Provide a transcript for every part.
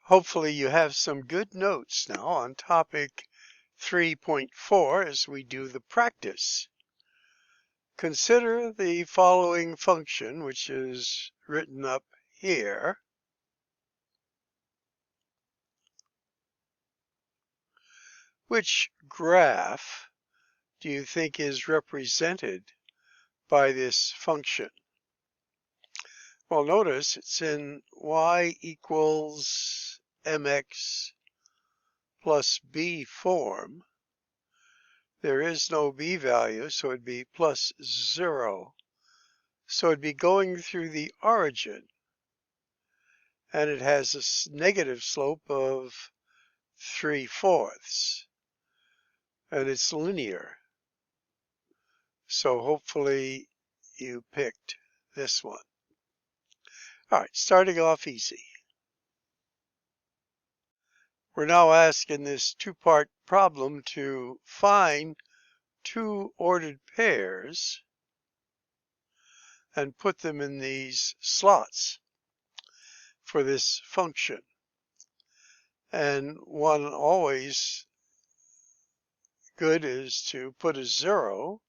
Hopefully you have some good notes now on topic 3.4 as we do the practice. Consider the following function, which is written up here. Which graph do you think is represented by this function? Well, notice it's in y equals mx plus b form. There is no b value, so it'd be plus 0. So it'd be going through the origin, and it has a negative slope of 3/4, and it's linear. So hopefully you picked this one. All right, starting off easy. We're now asked in this two-part problem to find two ordered pairs and put them in these slots for this function. And one always good is to put a 0.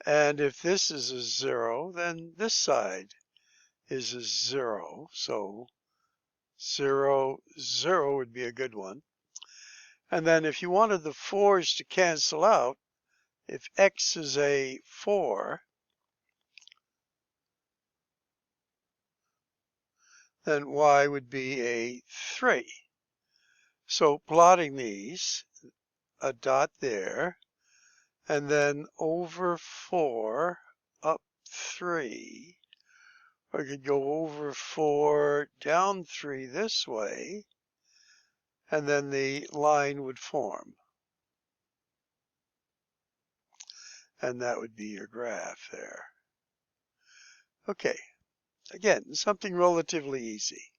And if this is a 0, then this side is a 0. So 0, 0 would be a good one. And then if you wanted the 4's to cancel out, if x is a 4, then y would be a 3. So plotting these, a dot there, and then over 4, up 3. I could go over 4, down 3 this way, and then the line would form. And that would be your graph there. Okay, again, something relatively easy.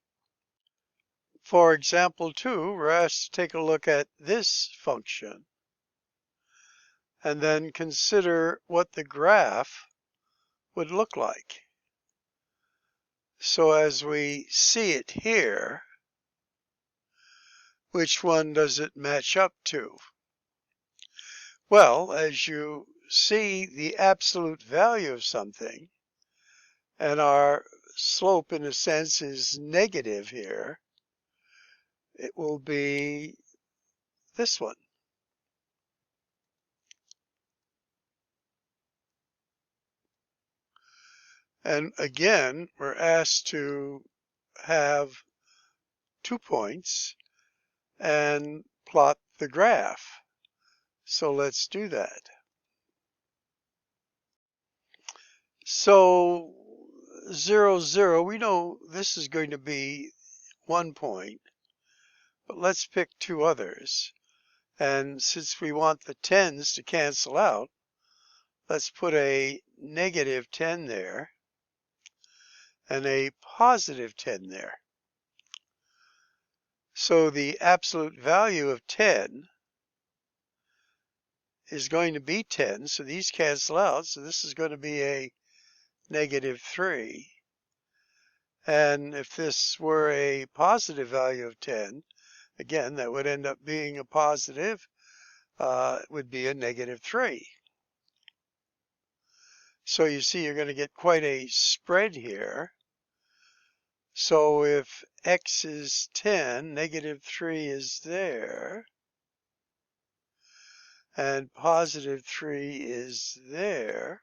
For example 2, we're asked to take a look at this function and then consider what the graph would look like. So as we see it here, which one does it match up to? Well, as you see the absolute value of something, and our slope in a sense is negative here, it will be this one. And again, we're asked to have 2 points and plot the graph. So let's do that. So 0, 0, we know this is going to be 1 point, but let's pick 2 others. And since we want the 10's to cancel out, let's put a negative 10 there and a positive 10 there. So the absolute value of 10 is going to be 10, so these cancel out, so this is going to be a negative 3. And if this were a positive value of 10, again, that would end up being a positive, it would be a negative 3. So you see you're going to get quite a spread here. So if x is 10, negative 3 is there, and positive 3 is there.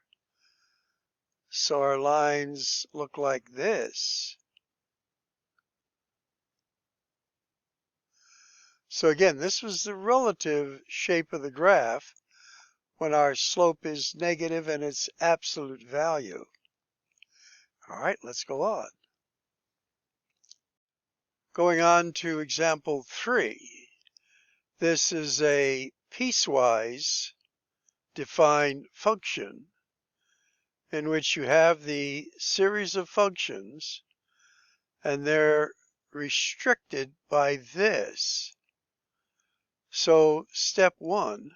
So our lines look like this. So again, this was the relative shape of the graph when our slope is negative and its absolute value. All right, let's go on. Going on to example 3. This is a piecewise defined function in which you have the series of functions and they're restricted by this. So step 1,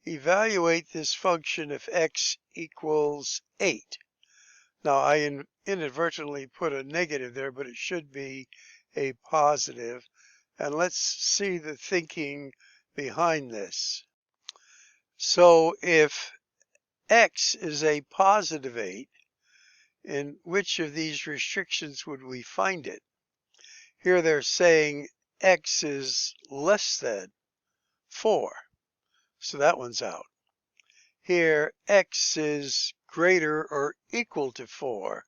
evaluate this function if x equals 8. Now I inadvertently put a negative there, but it should be a positive. And let's see the thinking behind this. So if x is a positive 8, in which of these restrictions would we find it? Here they're saying x is less than 4, so that one's out. Here x is greater or equal to 4,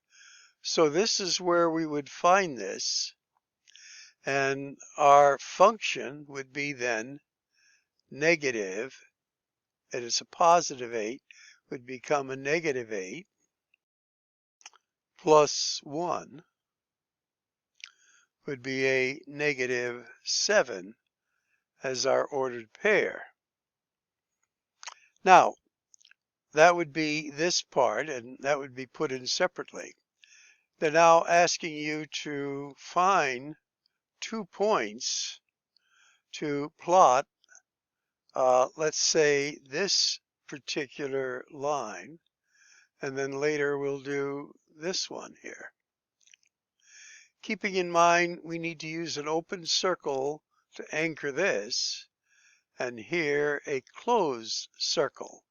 so this is where we would find this, and our function would be then negative, it is a positive 8, would become a negative 8 plus 1 would be a negative 7 as our ordered pair. Now, that would be this part, and that would be put in separately. They're now asking you to find 2 points to plot, let's say, this particular line, and then later we'll do this one here. Keeping in mind we need to use an open circle to anchor this, and here a closed circle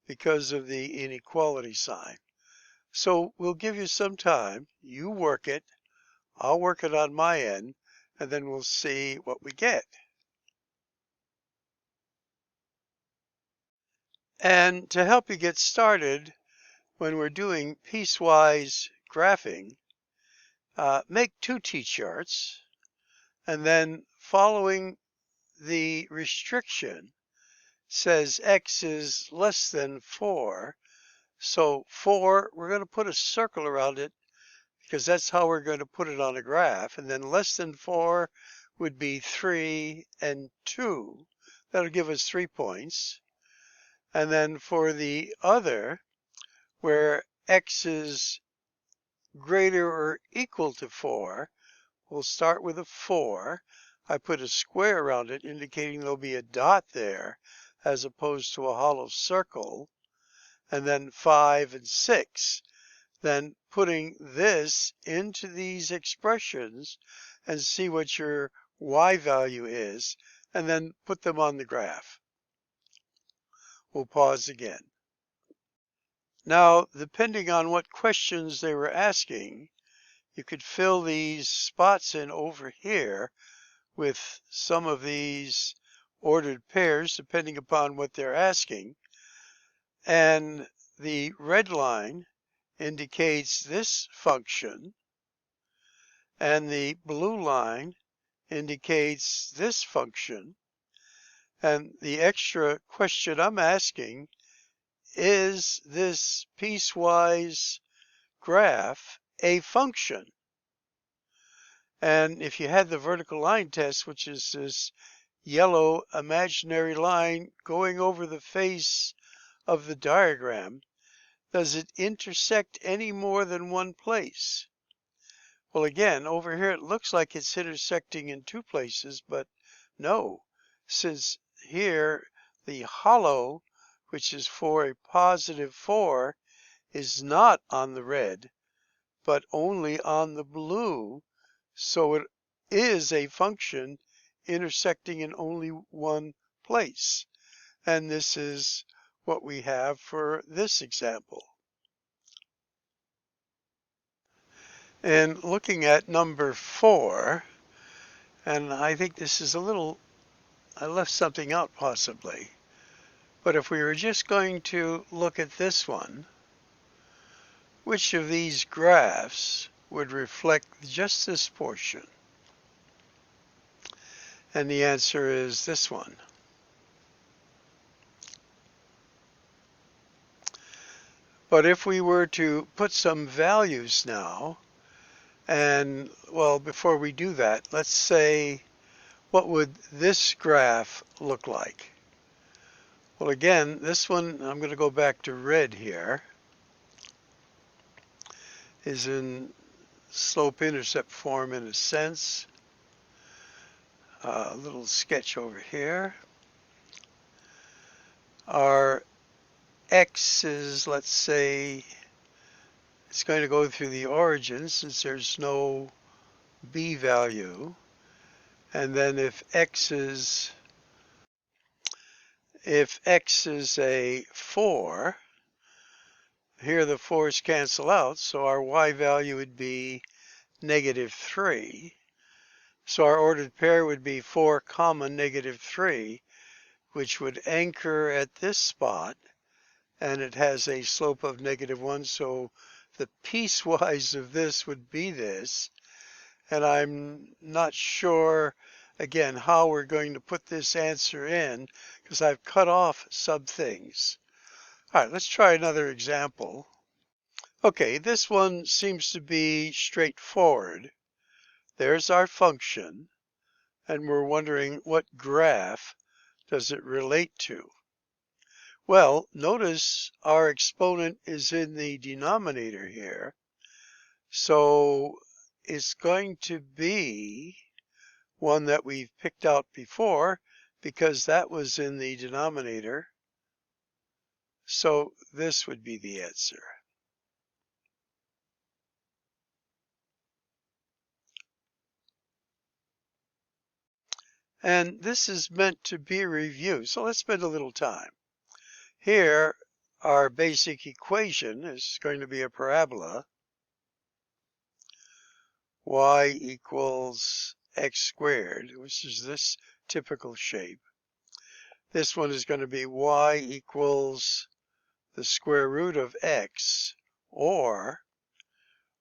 because of the inequality sign. So we'll give you some time. You work it. I'll work it on my end, and then we'll see what we get. And to help you get started, when we're doing piecewise graphing, make 2 t-charts, and then following the restriction says x is less than 4. So 4, we're going to put a circle around it because that's how we're going to put it on a graph. And then less than 4 would be 3 and 2. That'll give us 3 points. And then for the other, where x is greater or equal to 4, we'll start with a 4. I put a square around it, indicating there'll be a dot there, as opposed to a hollow circle. And then 5 and 6. Then putting this into these expressions and see what your y value is, and then put them on the graph. We'll pause again. Now, depending on what questions they were asking, you could fill these spots in over here with some of these ordered pairs, depending upon what they're asking. And the red line indicates this function, and the blue line indicates this function. And the extra question I'm asking, is this piecewise graph a function? And if you had the vertical line test, which is this yellow imaginary line going over the face of the diagram, does it intersect any more than one place? Well, again, over here it looks like it's intersecting in 2 places, but no, since here the hollow, which is for a positive 4, is not on the red, but only on the blue, so it is a function intersecting in only one place. And this is what we have for this example. And looking at number 4, and I think this is a little, I left something out possibly, but if we were just going to look at this one, which of these graphs would reflect just this portion? And the answer is this one. But if we were to put some values now, and well, before we do that, let's say, what would this graph look like? Well, again, this one, I'm going to go back to red here, is in slope-intercept form in a sense. A little sketch over here. Our x is, let's say, it's going to go through the origin since there's no b value, and then if x is a 4, here the 4's cancel out, so our y value would be -3. So our ordered pair would be 4, -3, which would anchor at this spot, and it has a slope of -1, so the piecewise of this would be this. And I'm not sure, again, how we're going to put this answer in, because I've cut off some things. All right, let's try another example. Okay, this one seems to be straightforward. There's our function, and we're wondering what graph does it relate to? Well, notice our exponent is in the denominator here, so it's going to be one that we've picked out before because that was in the denominator. So this would be the answer. And this is meant to be a review, so let's spend a little time. Here, our basic equation is going to be a parabola. Y equals x squared, which is this typical shape. This one is going to be y equals the square root of x, or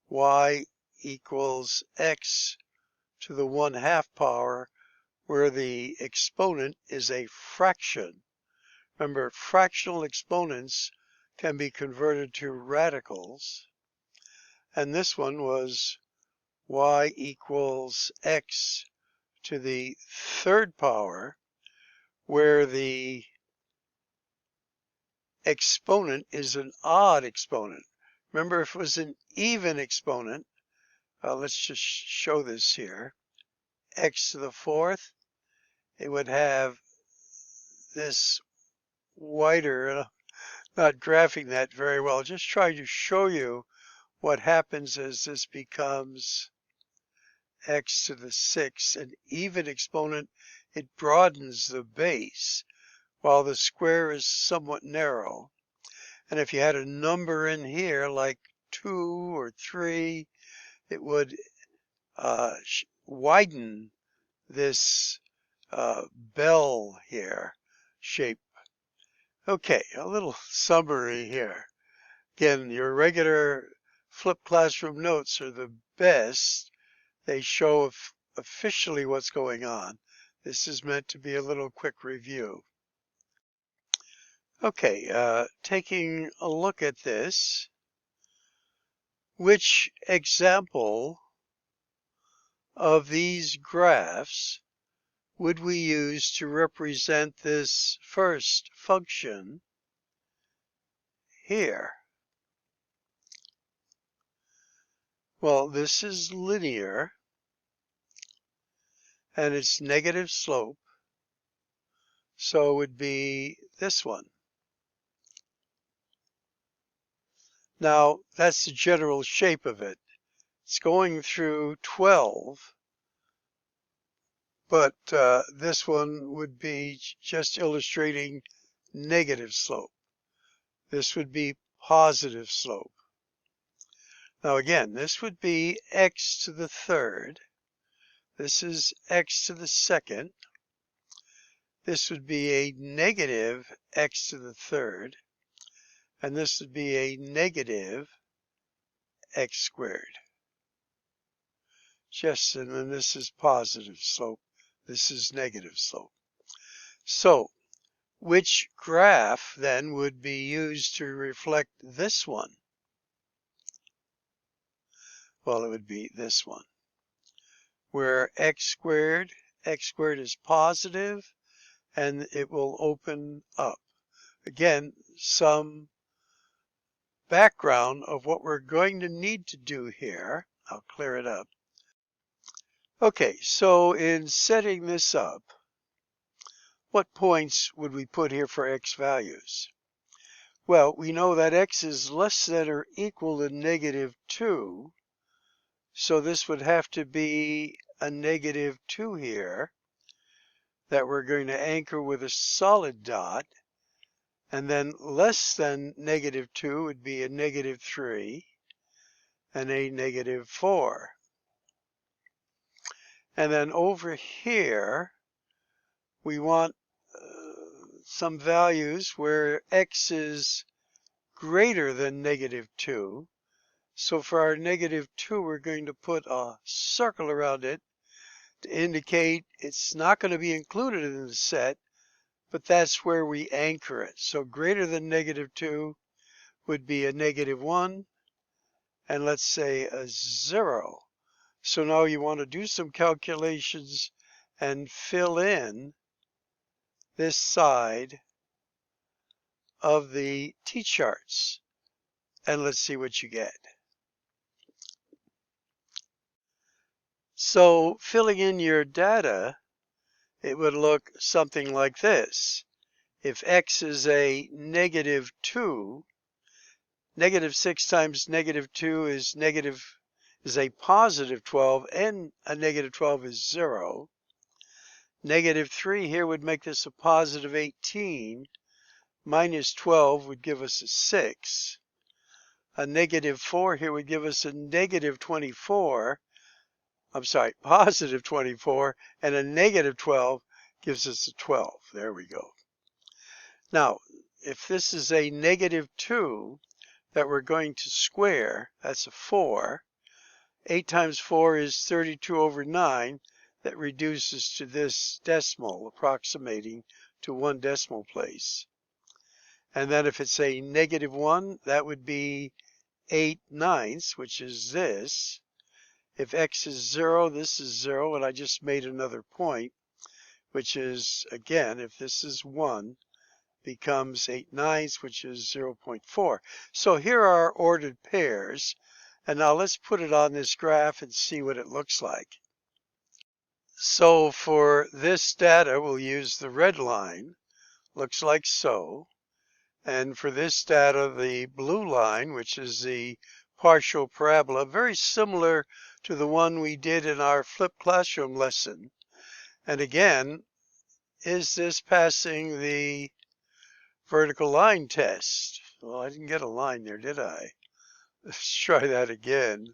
y equals x to the 1/2 power, where the exponent is a fraction. Remember, fractional exponents can be converted to radicals. And this one was y equals x to the 3rd power, where the exponent is an odd exponent. Remember, if it was an even exponent, let's just show this here, x to the 4th, it would have this wider, not graphing that very well, just trying to show you what happens as this becomes x to the 6th, an even exponent. It broadens the base, while the square is somewhat narrow. And if you had a number in here like 2 or 3, it would widen this bell here shape. Okay, a little summary here. Again, your regular flipped classroom notes are the best. They show officially what's going on. This is meant to be a little quick review. Okay, taking a look at this, which example of these graphs would we use to represent this first function here? Well, this is linear, and it's negative slope, so it would be this one. Now, that's the general shape of it. It's going through 12, but this one would be just illustrating negative slope. This would be positive slope. Now again, this would be x to the 3rd. This is x to the 2nd. This would be a negative x to the 3rd. And this would be a negative x squared. And then this is positive slope. This is negative slope. So, which graph then would be used to reflect this one? Well, it would be this one, where x squared is positive, and it will open up. Again, some background of what we're going to need to do here. I'll clear it up. Okay, so in setting this up, what points would we put here for x values? Well, we know that x is less than or equal to -2, So this would have to be a negative 2 here that we're going to anchor with a solid dot. And then less than negative 2 would be a negative 3 and a negative 4. And then over here, we want some values where x is greater than negative 2. So for our negative 2, we're going to put a circle around it to indicate it's not going to be included in the set, but that's where we anchor it. So greater than negative 2 would be a negative 1, and let's say a 0. So now you want to do some calculations and fill in this side of the t-charts, and let's see what you get. So filling in your data, it would look something like this. If x is a negative 2, negative 6 times negative 2 is a positive 12, and a negative 12 is 0. Negative 3 here would make this a positive 18. Minus 12 would give us a 6. A negative 4 here would give us a negative 24. I'm sorry, positive 24, and a negative 12 gives us a 12. There we go. Now, if this is a negative 2 that we're going to square, that's a 4. 8 times 4 is 32 over 9. That reduces to this decimal, approximating to 1 decimal place. And then if it's a negative 1, that would be 8/9, which is this. If x is 0, this is 0, and I just made another point, which is, again, if this is 1, becomes 8/9, which is 0.4. So here are our ordered pairs, and now let's put it on this graph and see what it looks like. So for this data, we'll use the red line, looks like so. And for this data, the blue line, which is the partial parabola, very similar to the one we did in our flipped classroom lesson. And again, is this passing the vertical line test? Well, I didn't get a line there, did I? Let's try that again.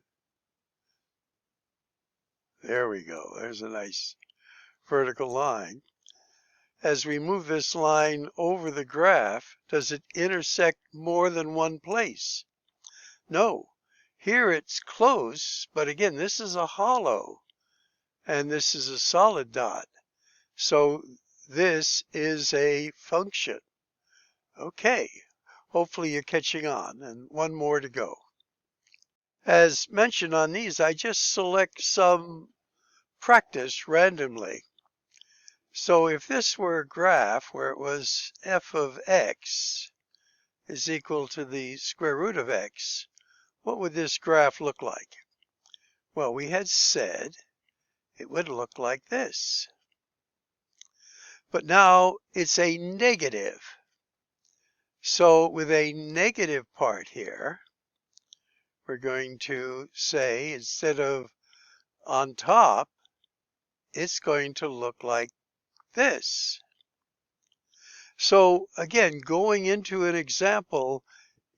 There we go. There's a nice vertical line. As we move this line over the graph, does it intersect more than one place? No. Here it's close, but again, this is a hollow, and this is a solid dot. So this is a function. Okay, hopefully you're catching on, and one more to go. As mentioned on these, I just select some practice randomly. So if this were a graph where it was f of x is equal to the square root of x, what would this graph look like? Well, we had said it would look like this. But now it's a negative. So with a negative part here, we're going to say instead of on top, it's going to look like this. So again, going into an example,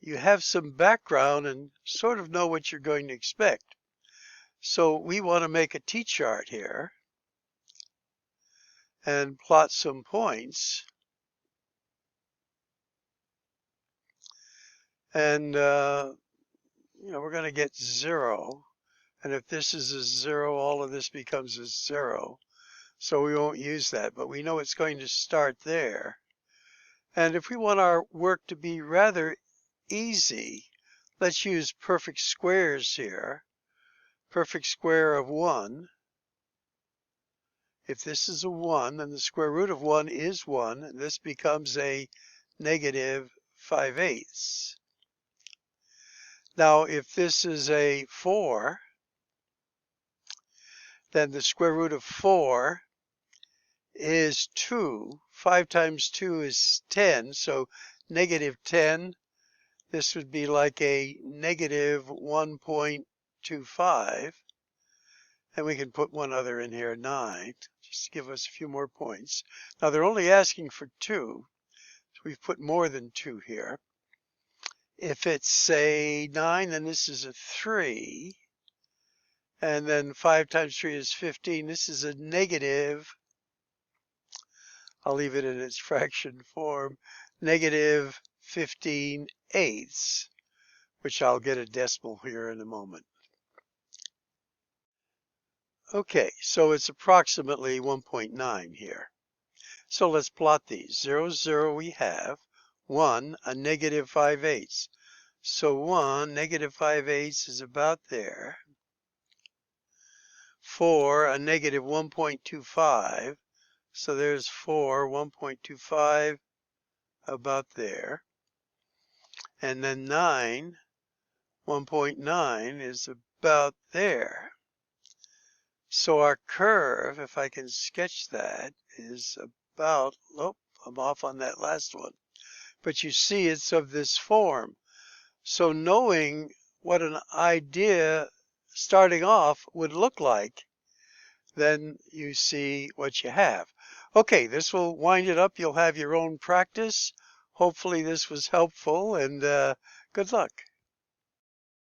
you have some background and sort of know what you're going to expect. So we want to make a t-chart here and plot some points. And, we're going to get 0. And if this is a 0, all of this becomes a 0. So we won't use that, but we know it's going to start there. And if we want our work to be rather easy, let's use perfect squares here. Perfect square of 1. If this is a 1, then the square root of 1 is 1, and this becomes a negative 5/8. Now, if this is a 4, then the square root of 4 is 2. 5 times 2 is 10, so negative 10. This would be like a negative 1.25. And we can put one other in here, 9, just to give us a few more points. Now they're only asking for 2, so we've put more than 2 here. If it's, say, 9, then this is a 3. And then 5 times 3 is 15. This is a negative, I'll leave it in its fraction form, negative 15/8, which I'll get a decimal here in a moment. Okay, so it's approximately 1.9 here. So let's plot these. 0, 0 we have. 1, a negative 5/8. So 1, negative 5/8 is about there. 4, a negative 1.25. So there's 4, 1.25, about there. And then 9, 1.9 is about there. So our curve, if I can sketch that, is about, oh, I'm off on that last one. But you see it's of this form. So knowing what an idea starting off would look like, then you see what you have. Okay, this will wind it up. You'll have your own practice. Hopefully this was helpful, and good luck.